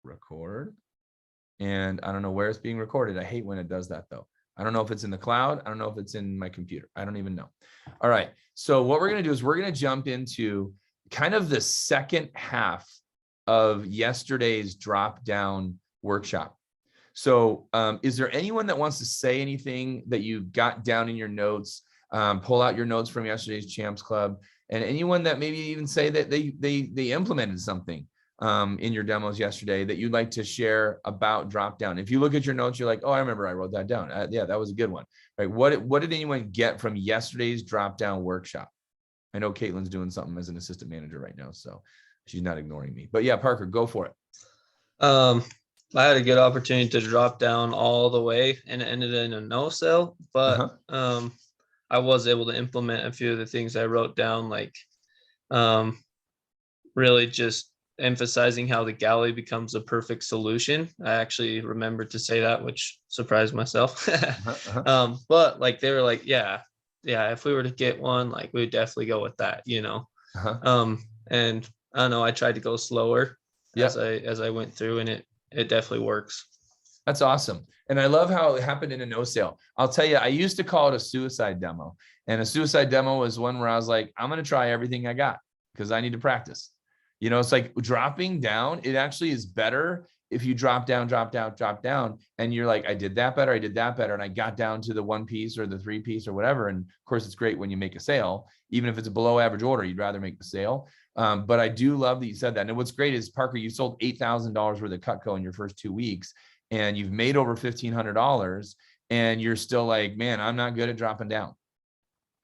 record. And I don't know where it's being recorded. I hate when it does that though. I don't know if it's in the cloud. I don't know if it's in my computer. I don't even know. All right. So what we're going to do is we're going to jump into kind of the second half of yesterday's drop down workshop. So is there anyone that wants to say anything that you got down in your notes? Pull out your notes from yesterday's Champs Club, and anyone that maybe even say that they implemented something in your demos yesterday that you'd like to share about drop down. If you look at your notes, you're like, oh, I remember I wrote that down. Yeah, that was a good one. Right? What did anyone get from yesterday's drop down workshop? I know Caitlin's doing something as an assistant manager right now, so she's not ignoring me. But yeah, Parker, go for it. I had a good opportunity to drop down all the way, and it ended in a no sell, but I was able to implement a few of the things I wrote down, like really just emphasizing how the galley becomes a perfect solution. I actually remembered to say that, which surprised myself. But like they were like, yeah, if we were to get one, like we would definitely go with that, you know. And I don't know, I tried to go slower as I went through, and it definitely works. That's awesome. And I love how it happened in a no sale. I'll tell you, I used to call it a suicide demo. And a suicide demo was one where I was like, I'm going to try everything I got because I need to practice. You know, it's like dropping down. It actually is better if you drop down, and you're like, I did that better. And I got down to the 1 piece or the 3 piece or whatever. And of course, it's great when you make a sale, even if it's a below average order, you'd rather make the sale. But I do love that you said that. And what's great is, Parker, you sold $8,000 worth of Cutco in your first 2 weeks, and you've made over $1,500, and you're still like, man, I'm not good at dropping down.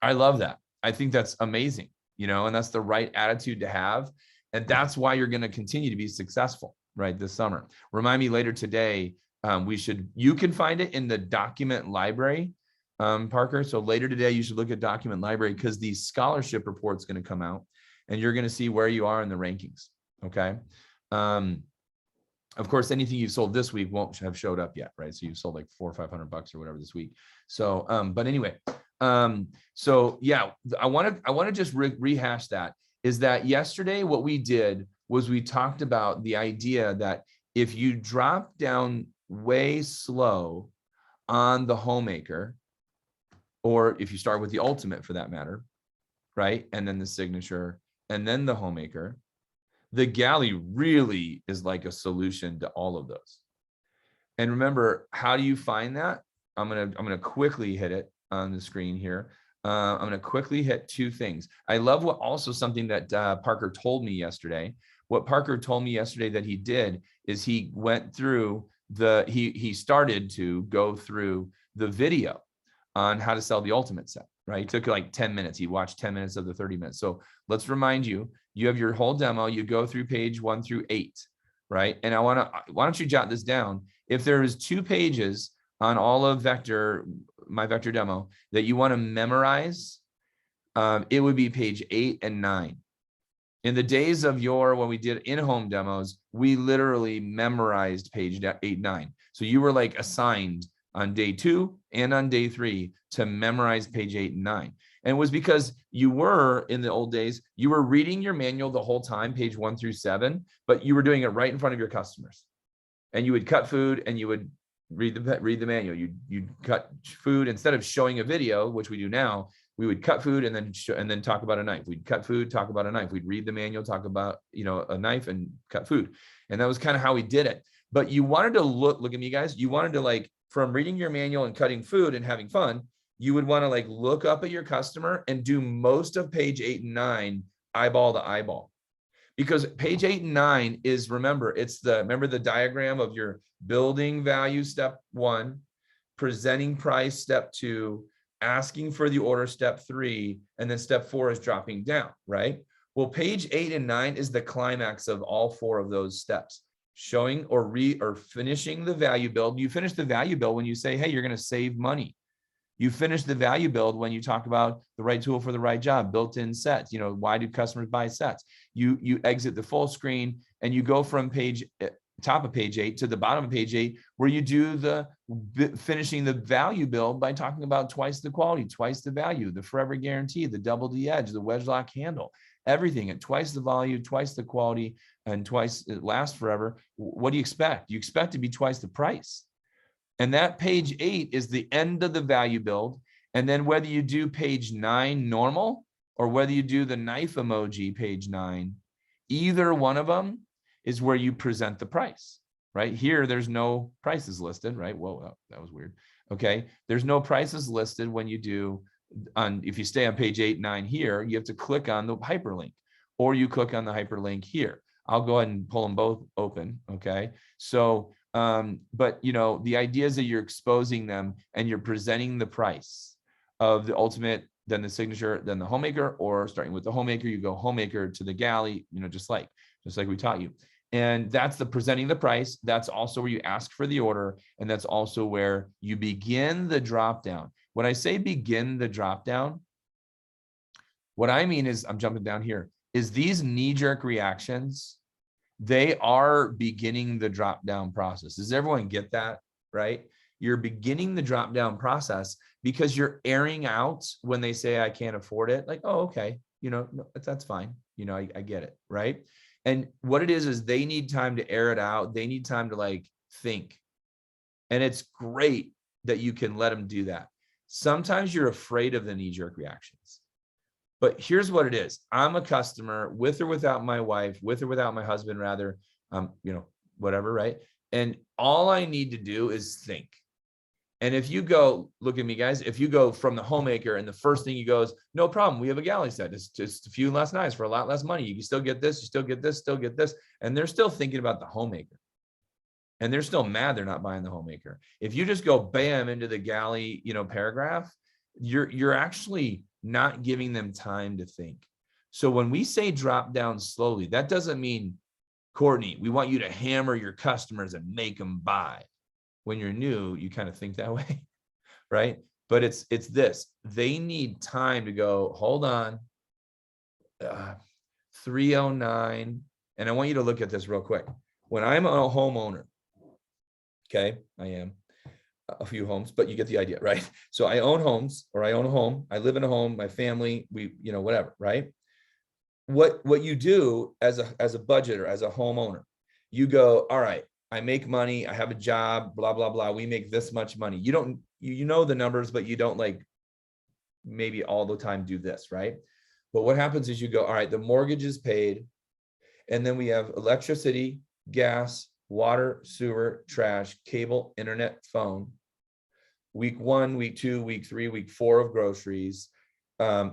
I love that. I think that's amazing, you know, and that's the right attitude to have. And that's why you're going to continue to be successful, right, this summer. Remind me later today, you can find it in the document library, Parker. So later today, you should look at document library, because the scholarship report's going to come out, and you're going to see where you are in the rankings. Okay. Of course, anything you've sold this week won't have showed up yet, right? So you've sold like $400 or $500 or whatever this week. So, but anyway, so yeah, I want to just rehash that. Is that yesterday what we did was we talked about the idea that if you drop down way slow on the homemaker, or if you start with the ultimate for that matter, right? And then the signature, and then the homemaker, the galley really is like a solution to all of those. And remember, how do you find that? I'm gonna quickly hit it on the screen here. I'm going to quickly hit 2 things. I love something that Parker told me yesterday. What Parker told me yesterday that he did is he went through he started to go through the video on how to sell the ultimate set, right? It took like 10 minutes. He watched 10 minutes of the 30 minutes. So let's remind you, you have your whole demo, you go through page 1 through 8, right? And why don't you jot this down? If there is 2 pages on all of my Vector demo that you want to memorize, it would be page 8 and 9. In the days of when we did in-home demos, we literally memorized page 8, 9. So you were like assigned on day 2 and on day 3 to memorize page 8 and 9. And it was because you were, in the old days, you were reading your manual the whole time, page 1 through 7, but you were doing it right in front of your customers. And you would cut food and you would read the manual. You'd cut food instead of showing a video, which we do now. We would cut food and then talk about a knife. We'd cut food, talk about a knife. We'd read the manual, talk about a knife, and cut food. And that was kind of how we did it. But you wanted to look at me, guys. You wanted to, like, from reading your manual and cutting food and having fun, you would want to like look up at your customer and do most of page 8 and 9 eyeball to eyeball. Because page 8 and 9 is, remember the diagram of your building value, step 1, presenting price, step 2, asking for the order, step 3, and then step 4 is dropping down, right? Well, page 8 and 9 is the climax of all 4 of those steps. Showing or finishing the value build. You finish the value build when you say, hey, you're going to save money. You finish the value build when you talk about the right tool for the right job, built-in sets. Why do customers buy sets? You exit the full screen and you go from top of page 8 to the bottom of page 8, where you do the finishing the value build by talking about twice the quality, twice the value, the forever guarantee, the double D edge, the wedge lock handle, everything at twice the value, twice the quality, and twice it lasts forever, what do you expect? You expect to be twice the price. And that page 8 is the end of the value build. And then whether you do page 9 normal or whether you do the knife emoji page 9, either one of them is where you present the price, right? Here, there's no prices listed, right? Whoa, that was weird. Okay, there's no prices listed when you do if you stay on page 8, 9 here, you have to click on the hyperlink, or you click on the hyperlink here. I'll go ahead and pull them both open. Okay, so but the idea is that you're exposing them and you're presenting the price of the ultimate, then the signature, then the homemaker, or starting with the homemaker, you go homemaker to the galley, just like we taught you. And that's the presenting the price. That's also where you ask for the order. And that's also where you begin the drop down. When I say begin the drop down, what I mean is, I'm jumping down here, is these knee-jerk reactions, they are beginning the drop down process. Does everyone get that, right? You're beginning the drop down process because you're airing out when they say, I can't afford it. Like, oh, okay. No, that's fine. I get it. Right. And what it is they need time to air it out. They need time to think. And it's great that you can let them do that. Sometimes you're afraid of the knee-jerk reactions. But here's what it is. I'm a customer with or without my wife, with or without my husband, rather, whatever, right? And all I need to do is think. And if you go, look at me, guys, if you go from the homemaker and the first thing you go is, no problem, we have a galley set. It's just a few less knives for a lot less money. You can still get this, you still get this, still get this. And they're still thinking about the homemaker. And they're still mad they're not buying the homemaker. If you just go bam into the galley, paragraph, you're actually not giving them time to think. So when we say drop down slowly, that doesn't mean, Courtney, we want you to hammer your customers and make them buy. When you're new, you kind of think that way, right? But it's this. They need time to go, hold on, 309. And I want you to look at this real quick. When I'm a homeowner, okay, I am a few homes, but you get the idea, right? So I own homes, or I own a home. I live in a home, my family, we, whatever, right? What you do as a budgeter, as a homeowner, you go, all right, I make money, I have a job, blah, blah, blah. We make this much money. You don't, you know the numbers, but you don't maybe all the time do this, right? But what happens is you go, all right, the mortgage is paid. And then we have electricity, gas, water, sewer, trash, cable, internet, phone. Week 1, week 2, week 3, week 4 of groceries,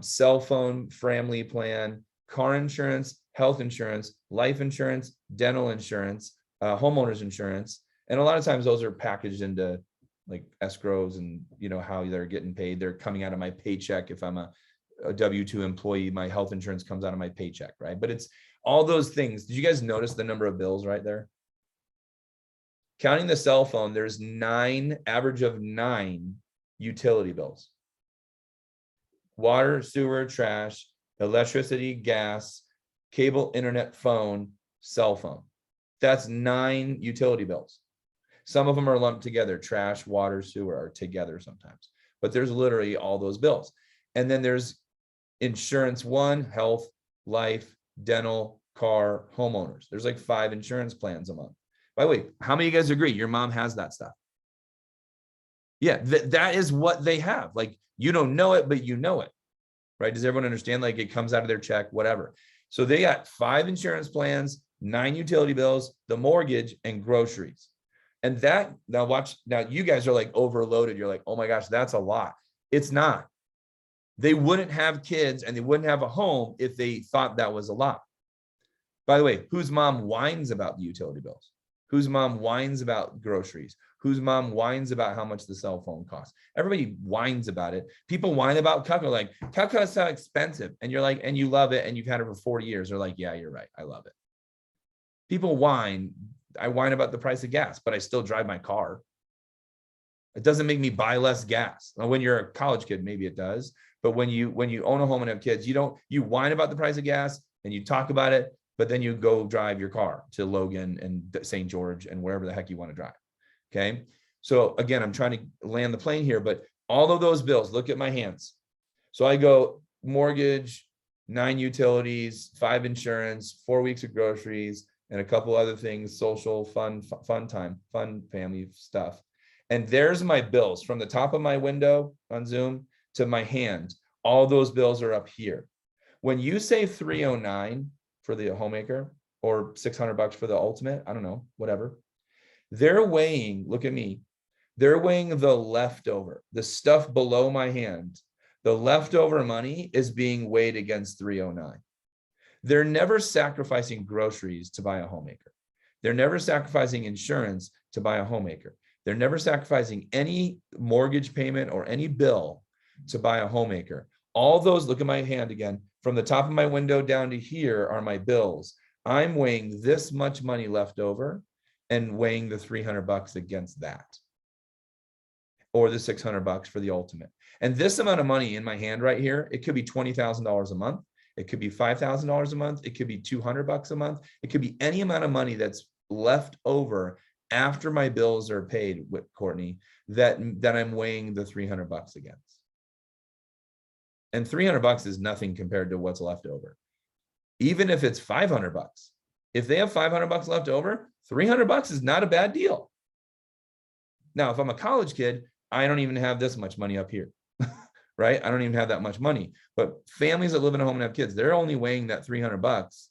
cell phone, family plan, car insurance, health insurance, life insurance, dental insurance, homeowners insurance. And a lot of times those are packaged into escrows and how they're getting paid. They're coming out of my paycheck. If I'm a W-2 employee, my health insurance comes out of my paycheck, right? But it's all those things. Did you guys notice the number of bills right there? Counting the cell phone, there's average of 9 utility bills. Water, sewer, trash, electricity, gas, cable, internet, phone, cell phone. That's 9 utility bills. Some of them are lumped together. Trash, water, sewer are together sometimes. But there's literally all those bills. And then there's insurance 1, health, life, dental, car, homeowners. There's 5 insurance plans a month. By the way, how many of you guys agree your mom has that stuff? Yeah, that is what they have. You don't know it, but you know it, right? Does everyone understand? It comes out of their check, whatever. So they got 5 insurance plans, 9 utility bills, the mortgage, and groceries. And that, now watch, now you guys are overloaded. You're oh my gosh, that's a lot. It's not. They wouldn't have kids and they wouldn't have a home if they thought that was a lot. By the way, whose mom whines about the utility bills? Whose mom whines about groceries? Whose mom whines about how much the cell phone costs? Everybody whines about it. People whine about Cutco, Cutco is so expensive. And you're and you love it and you've had it for 40 years. They're yeah, you're right. I love it. People whine. I whine about the price of gas, but I still drive my car. It doesn't make me buy less gas. Now, when you're a college kid, maybe it does. But when you own a home and have kids, you whine about the price of gas and you talk about it, but then you go drive your car to Logan and St. George and wherever the heck you want to drive. Okay. So again, I'm trying to land the plane here, but all of those bills, look at my hands. So I go mortgage, 9 utilities, 5 insurance, 4 weeks of groceries, and a couple other things, social, fun time, fun family stuff. And there's my bills from the top of my window on Zoom to my hand. All those bills are up here. When you say 309 for the homemaker or $600 for the ultimate, I don't know, whatever, they're weighing, look at me, they're weighing the leftover, the stuff below my hand. The leftover money is being weighed against 309. They're never sacrificing groceries to buy a homemaker. They're never sacrificing insurance to buy a homemaker. They're never sacrificing any mortgage payment or any bill to buy a homemaker. All those, look at my hand again, from the top of my window down to here are my bills. I'm weighing this much money left over and weighing the $300 against that, or the $600 for the ultimate. And this amount of money in my hand right here, it could be $20,000 a month. It could be $5,000 a month. It could be $200 a month. It could be any amount of money that's left over after my bills are paid with Courtney that I'm weighing the $300 against. And $300 is nothing compared to what's left over. Even if it's $500, if they have $500 left over, $300 is not a bad deal. Now, if I'm a college kid, I don't even have this much money up here, right? I don't even have that much money. But families that live in a home and have kids, they're only weighing that $300.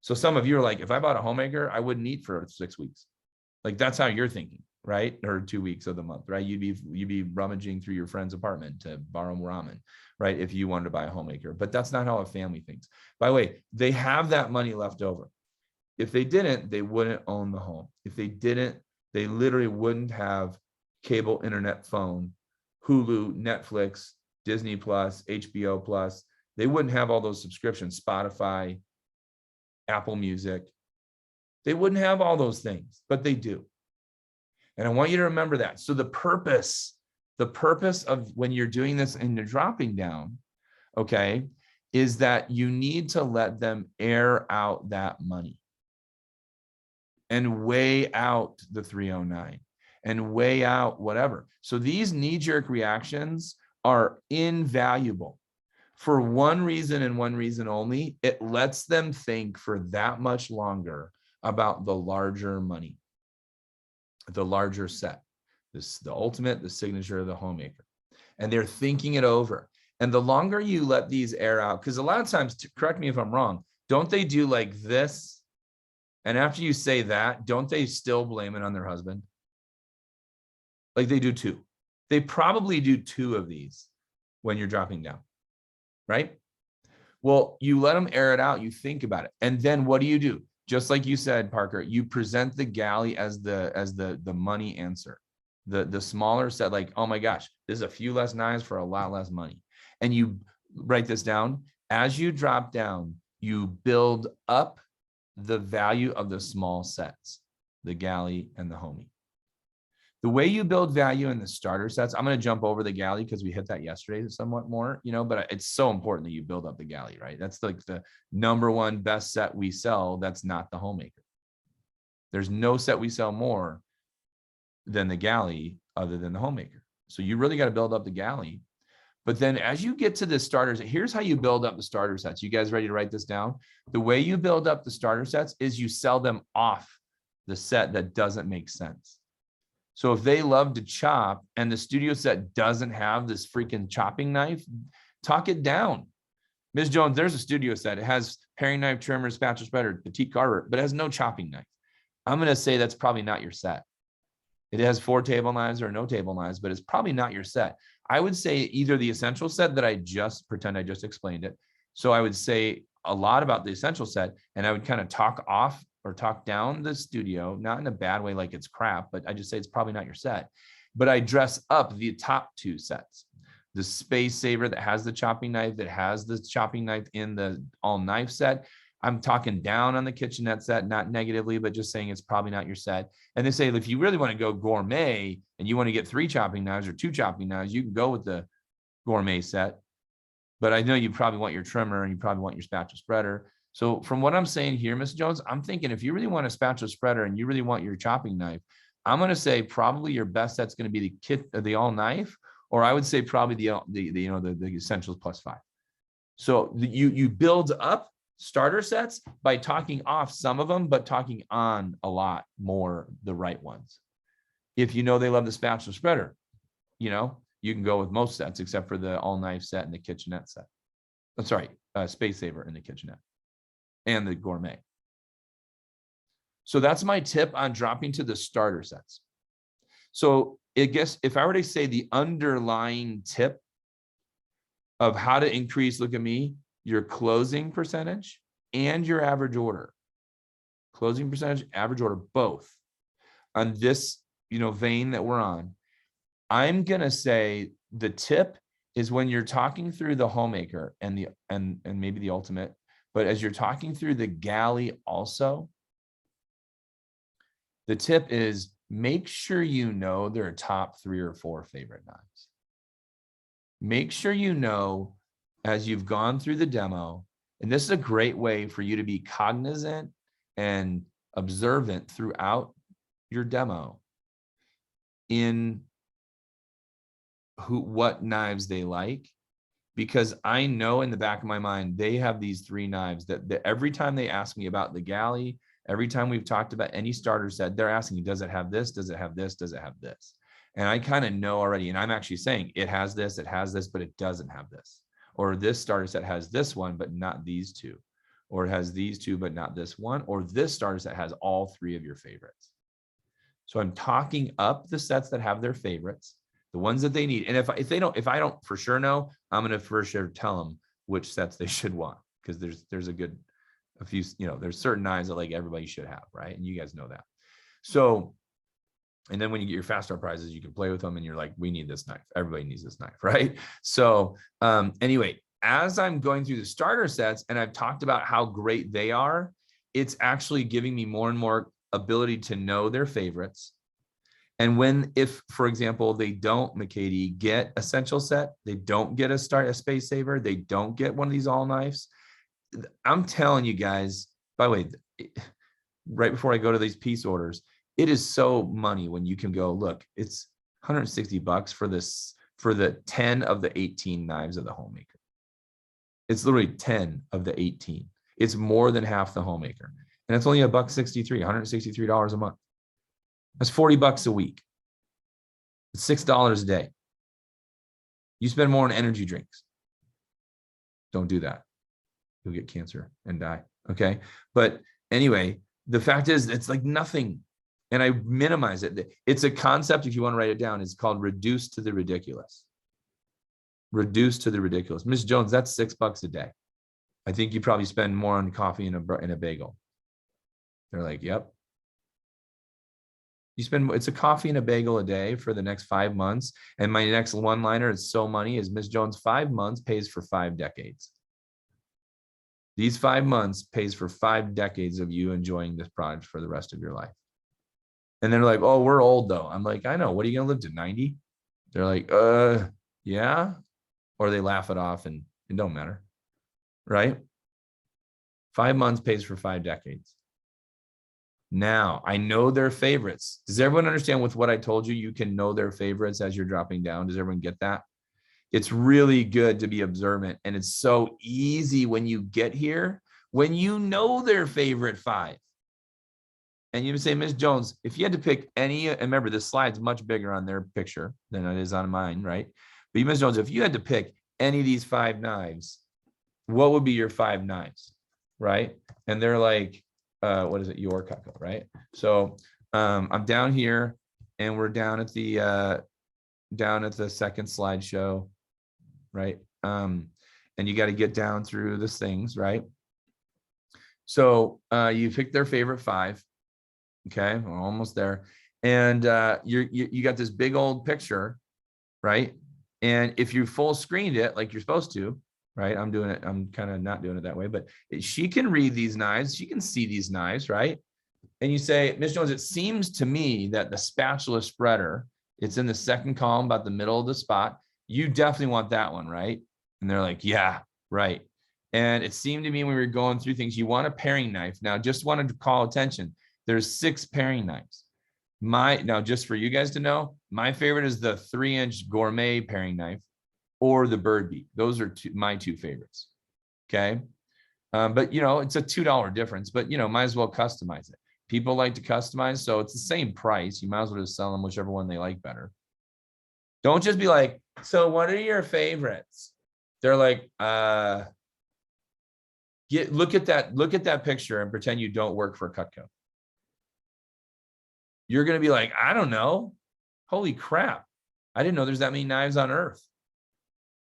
So some of you are like, if I bought a homemaker, I wouldn't eat for 6 weeks. Like that's how you're thinking, right? Or 2 weeks of the month, right? You'd be rummaging through your friend's apartment to borrow ramen, right? If you wanted to buy a homemaker, but that's not how a family thinks. By the way, they have that money left over. If they didn't, they wouldn't own the home. If they didn't, they literally wouldn't have cable, internet, phone, Hulu, Netflix, Disney Plus, HBO Plus. They wouldn't have all those subscriptions, Spotify, Apple Music. They wouldn't have all those things, but they do. And I want you to remember that. So the purpose of when you're doing this and you're dropping down, okay, is that you need to let them air out that money and weigh out the 309 and weigh out whatever. So these knee-jerk reactions are invaluable for one reason and one reason only. It lets them think for that much longer about the larger money, the larger set, the ultimate, the signature, the homemaker. And they're thinking it over. And the longer you let these air out, because a lot of times, correct me if I'm wrong, don't they do like this? And after you say that, don't they still blame it on their husband? Like they do two. They probably do two of these when you're dropping down, right? Well, you let them air it out. You think about it. And then what do? Just like you said, Parker, you present the galley as the money answer. The smaller set, like, oh my gosh, there's a few less knives for a lot less money. And you write this down. As you drop down, you build up the value of the small sets, the galley and the homie. The way you build value in the starter sets, I'm going to jump over the galley because we hit that yesterday somewhat more, but it's so important that you build up the galley, right? That's like the number one best set we sell. That's not the homemaker. There's no set we sell more than the galley other than the homemaker. So you really got to build up the galley. But then as you get to the starters, here's how you build up the starter sets. You guys ready to write this down? The way you build up the starter sets is you sell them off the set that doesn't make sense. So if they love to chop and the studio set doesn't have this freaking chopping knife, talk it down. Ms. Jones, there's a studio set. It has paring knife, trimmer, spatula spreader, petite carver, but it has no chopping knife. I'm going to say that's probably not your set. It has 4 table knives or no table knives, but it's probably not your set. I would say either the essential set that I just explained it. So I would say a lot about the essential set, and I would kind of talk off or talk down the studio, not in a bad way like it's crap, but I just say it's probably not your set. But I dress up the top 2 sets. The Space Saver that has the chopping knife, that has the chopping knife in the all knife set. I'm talking down on the kitchenette set, not negatively, but just saying it's probably not your set. And they say, if you really want to go gourmet and you want to get 3 chopping knives or 2 chopping knives, you can go with the gourmet set. But I know you probably want your trimmer and you probably want your spatula spreader. So from what I'm saying here, Ms. Jones, I'm thinking if you really want a spatula spreader and you really want your chopping knife, I'm going to say probably your best set's going to be the all knife, or I would say probably the essentials +5. So you build up starter sets by talking off some of them, but talking on a lot more the right ones. If you know they love the spatula spreader, you know, you can go with most sets except for the all knife set and the kitchenette set. I'm sorry, Space Saver and the kitchenette and the gourmet. So that's my tip on dropping to the starter sets. So I guess if I were to say the underlying tip of how to increase, look at me, your closing percentage and your average order, closing percentage, average order, both on this, you know, vein that we're on, I'm going to say the tip is when you're talking through the homemaker and the, and maybe the ultimate, but as you're talking through the galley also, the tip is make sure you know their top 3 or 4 favorite knives. Make sure you know as you've gone through the demo, and this is a great way for you to be cognizant and observant throughout your demo in what knives they like, because I know in the back of my mind, they have these 3 knives that every time they ask me about the galley, every time we've talked about any starter set, they're asking me, does it have this? Does it have this? Does it have this? And I kind of know already. And I'm actually saying it has this, but it doesn't have this. Or this starter set has this one, but not these 2. Or it has these 2, but not this one. Or this starter set has all 3 of your favorites. So I'm talking up the sets that have their favorites, the ones that they need. And if I don't for sure know, I'm going to for sure tell them which sets they should want, because there's a few, you know, there's certain knives that like everybody should have, right? And you guys know that. So, and then when you get your fast start prizes, you can play with them and you're like, we need this knife. Everybody needs this knife, right? So anyway, as I'm going through the starter sets and I've talked about how great they are, it's actually giving me more and more ability to know their favorites. And if, for example, they don't, McCady, get essential set, they don't get a Space Saver, they don't get one of these all knives, I'm telling you guys, by the way, right before I go to these piece orders, it is so money when you can go, look, it's $160 for this, for the 10 of the 18 knives of the homemaker. It's literally 10 of the 18. It's more than half the homemaker. And it's only $163, $163 a month. That's $40 a week. It's $6 a day. You spend more on energy drinks. Don't do that. You'll get cancer and die. Okay. But anyway, the fact is it's like nothing. And I minimize it. It's a concept, if you want to write it down, it's called reduce to the ridiculous. Reduce to the ridiculous. Ms. Jones, that's $6 a day. I think you probably spend more on coffee and a bagel. They're like, yep. You spend, it's a coffee and a bagel a day for the next 5 months. And my next one-liner is so money is Ms. Jones, 5 months pays for 5 decades. These 5 months pays for 5 decades of you enjoying this product for the rest of your life. And they're like, oh, we're old though. I'm like, I know. What are you going to live to 90? They're like, yeah. Or they laugh it off and it don't matter. Right? 5 months pays for 5 decades. Now, I know their favorites. Does everyone understand with what I told you? You can know their favorites as you're dropping down. Does everyone get that? It's really good to be observant. And it's so easy when you get here, when you know their favorite 5. And you say, Ms. Jones, if you had to pick any, and remember, this slide's much bigger on their picture than it is on mine, right? But Ms. Jones, if you had to pick any of these 5 knives, what would be your 5 knives, right? And they're like, what is it? Your Cutco, right? So I'm down here and we're down at the second slideshow, right? And you got to get down through the things, right? So you pick their favorite 5. Okay, we're almost there. And you got this big old picture, right? And if you full screened it like you're supposed to, right? I'm doing it. I'm kind of not doing it that way, but she can read these knives. She can see these knives, right? And you say, Ms. Jones, it seems to me that the spatula spreader, it's in the second column, about the middle of the spot. You definitely want that one, right? And they're like, yeah, right. And it seemed to me when we were going through things, you want a paring knife. Now, just wanted to call attention. There's 6 paring knives. Now, just for you guys to know, my favorite is the 3-inch gourmet paring knife or the Bird Beak. Those are my 2 favorites. Okay. But it's a $2 difference, but might as well customize it. People like to customize, so it's the same price. You might as well just sell them whichever one they like better. Don't just be like, so what are your favorites? They're like, look at that picture and pretend you don't work for Cutco. You're going to be like, I don't know. Holy crap. I didn't know there's that many knives on earth.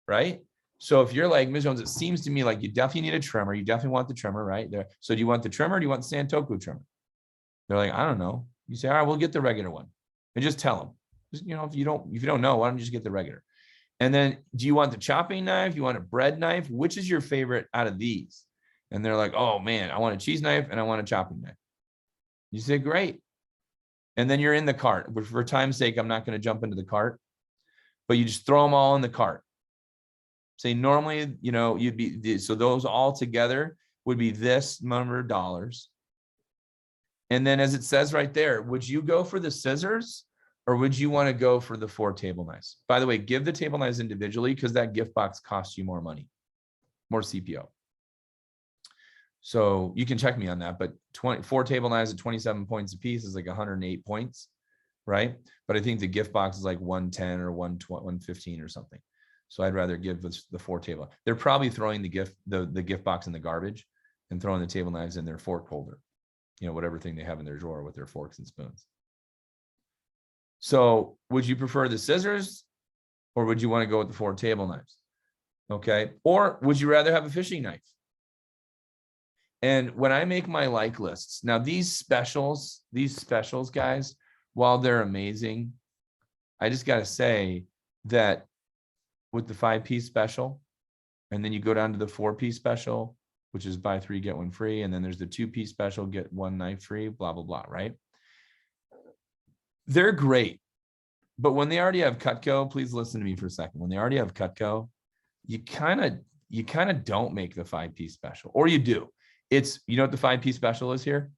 Right? So if you're like, Ms. Jones, it seems to me like you definitely need a trimmer. You definitely want the trimmer, right? There. So do you want the trimmer or do you want the Santoku trimmer? They're like, I don't know. You say, all right, we'll get the regular one. And just tell them. Just, if you don't know, why don't you just get the regular? And then do you want the chopping knife? You want a bread knife? Which is your favorite out of these? And they're like, oh man, I want a cheese knife and I want a chopping knife. You say, great. And then you're in the cart. But for time's sake, I'm not going to jump into the cart, but you just throw them all in the cart. Say normally, you'd be, so those all together would be this number of dollars. And then as it says right there, would you go for the scissors or would you want to go for the 4 table knives? By the way, give the table knives individually because that gift box costs you more money, more CPO. So you can check me on that, but 4 table knives at 27 points a piece is like 108 points, right? But I think the gift box is like 110 or 115 or something. So I'd rather give the 4 table. They're probably throwing the gift box in the garbage and throwing the table knives in their fork holder, whatever thing they have in their drawer with their forks and spoons. So would you prefer the scissors or would you want to go with the 4 table knives? Okay. Or would you rather have a fishing knife? And when I make my like lists, now these specials, guys, while they're amazing, I just got to say that with the 5-piece special, and then you go down to the 4-piece special, which is buy 3, get 1 free. And then there's the 2-piece special, get 1 knife free, blah, blah, blah, right? They're great. But when they already have Cutco, please listen to me for a second. When they already have Cutco, you kind of don't make the 5-piece special, or you do. It's, what the 5-piece special is here?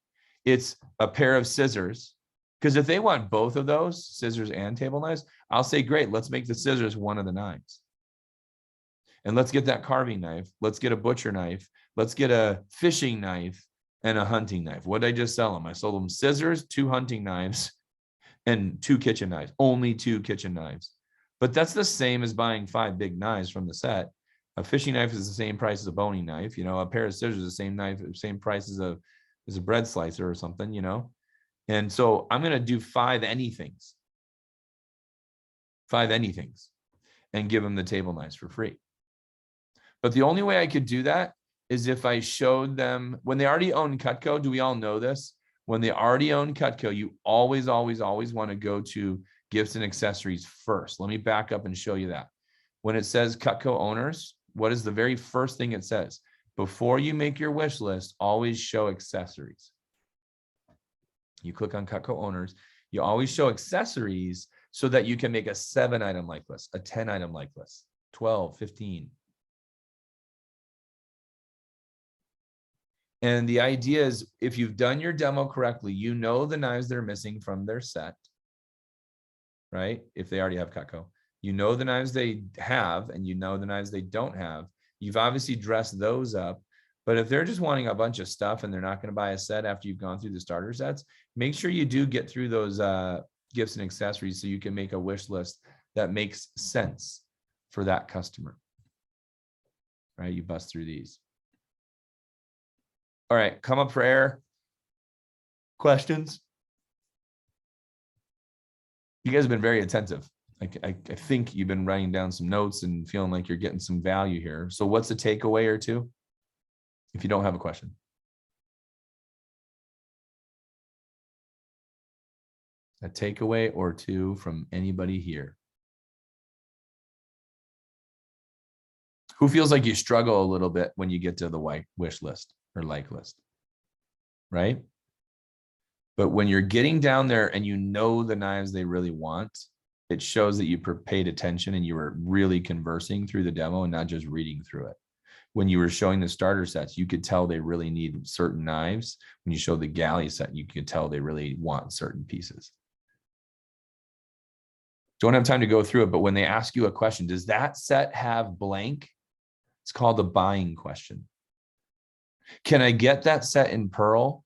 It's a pair of scissors. Because if they want both of those, scissors and table knives, I'll say, great, let's make the scissors one of the knives. And let's get that carving knife. Let's get a butcher knife. Let's get a fishing knife and a hunting knife. What did I just sell them? I sold them scissors, 2 hunting knives, and 2 kitchen knives. Only 2 kitchen knives. But that's the same as buying 5 big knives from the set. A fishing knife is the same price as a boning knife. A pair of scissors is the same knife, same price as a bread slicer or something, And so I'm going to do 5 anythings. 5 anythings and give them the table knives for free. But the only way I could do that is if I showed them when they already own Cutco. Do we all know this? When they already own Cutco, you always, always, always want to go to gifts and accessories first. Let me back up and show you that. When it says Cutco owners, what is the very first thing it says? Before you make your wish list, always show accessories. You click on Cutco owners, you always show accessories so that you can make a 7-item like list, a 10-item like list, 12, 15. And the idea is if you've done your demo correctly, the knives they're missing from their set, right? If they already have Cutco, the knives they have, and the knives they don't have. You've obviously dressed those up. But if they're just wanting a bunch of stuff and they're not going to buy a set after you've gone through the starter sets, make sure you do get through those gifts and accessories so you can make a wish list that makes sense for that customer. Right? You bust through these. All right, come up for air. Questions? You guys have been very attentive. I think you've been writing down some notes and feeling like you're getting some value here. So what's a takeaway or two? If you don't have a question. A takeaway or two from anybody here. Who feels like you struggle a little bit when you get to the wish list or like list, right? But when you're getting down there and the knives they really want, it shows that you paid attention and you were really conversing through the demo and not just reading through it. When you were showing the starter sets, you could tell they really need certain knives. When you show the galley set, you could tell they really want certain pieces. Don't have time to go through it, but when they ask you a question, does that set have blank? It's called the buying question. Can I get that set in Pearl?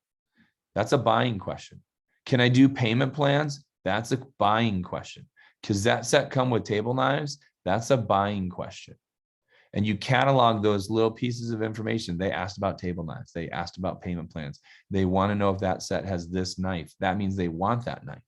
That's a buying question. Can I do payment plans? That's a buying question. Because that set come with table knives? That's a buying question. And you catalog those little pieces of information. They asked about table knives. They asked about payment plans. They want to know if that set has this knife. That means they want that knife.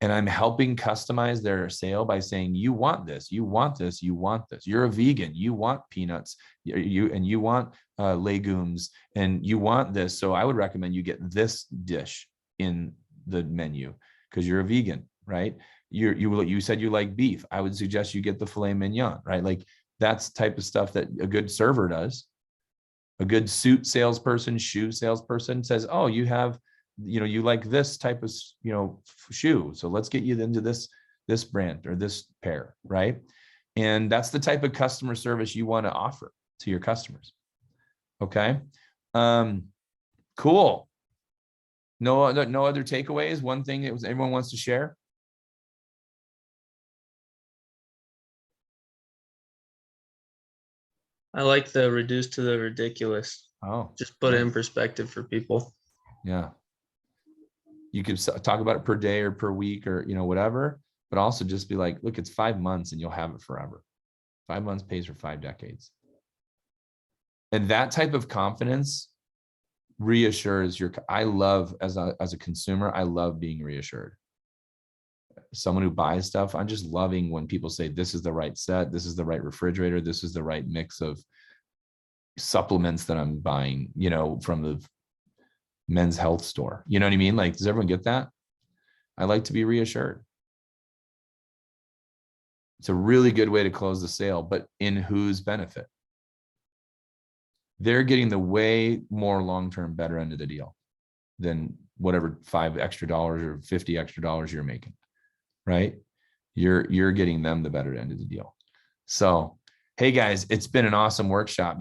And I'm helping customize their sale by saying, you want this, you want this, you want this. You're a vegan, you want peanuts, you want legumes, and you want this. So I would recommend you get this dish in the menu because you're a vegan, right? You said you like beef. I would suggest you get the filet mignon, right? Like that's type of stuff that a good server does. A good suit salesperson, shoe salesperson says, oh, you have, you like this type of, shoe. So let's get you into this brand or this pair, right? And that's the type of customer service you want to offer to your customers. Okay. Cool. No other takeaways. One thing that everyone wants to share. I like the reduce to the ridiculous. Oh, just put it in perspective for people. Yeah. You could talk about it per day or per week or, whatever, but also just be like, look, it's 5 months and you'll have it forever. 5 months pays for 5 decades. And that type of confidence reassures I love as a consumer, I love being reassured. Someone who buys stuff, I'm just loving when people say, this is the right set, this is the right refrigerator, this is the right mix of supplements that I'm buying, from the Men's Health store. You know what I mean? Like, does everyone get that? I like to be reassured. It's a really good way to close the sale, but in whose benefit? They're getting the way more long-term better end of the deal than whatever $5 extra or $50 extra you're making, right? You're getting them the better end of the deal. So, hey guys, it's been an awesome workshop.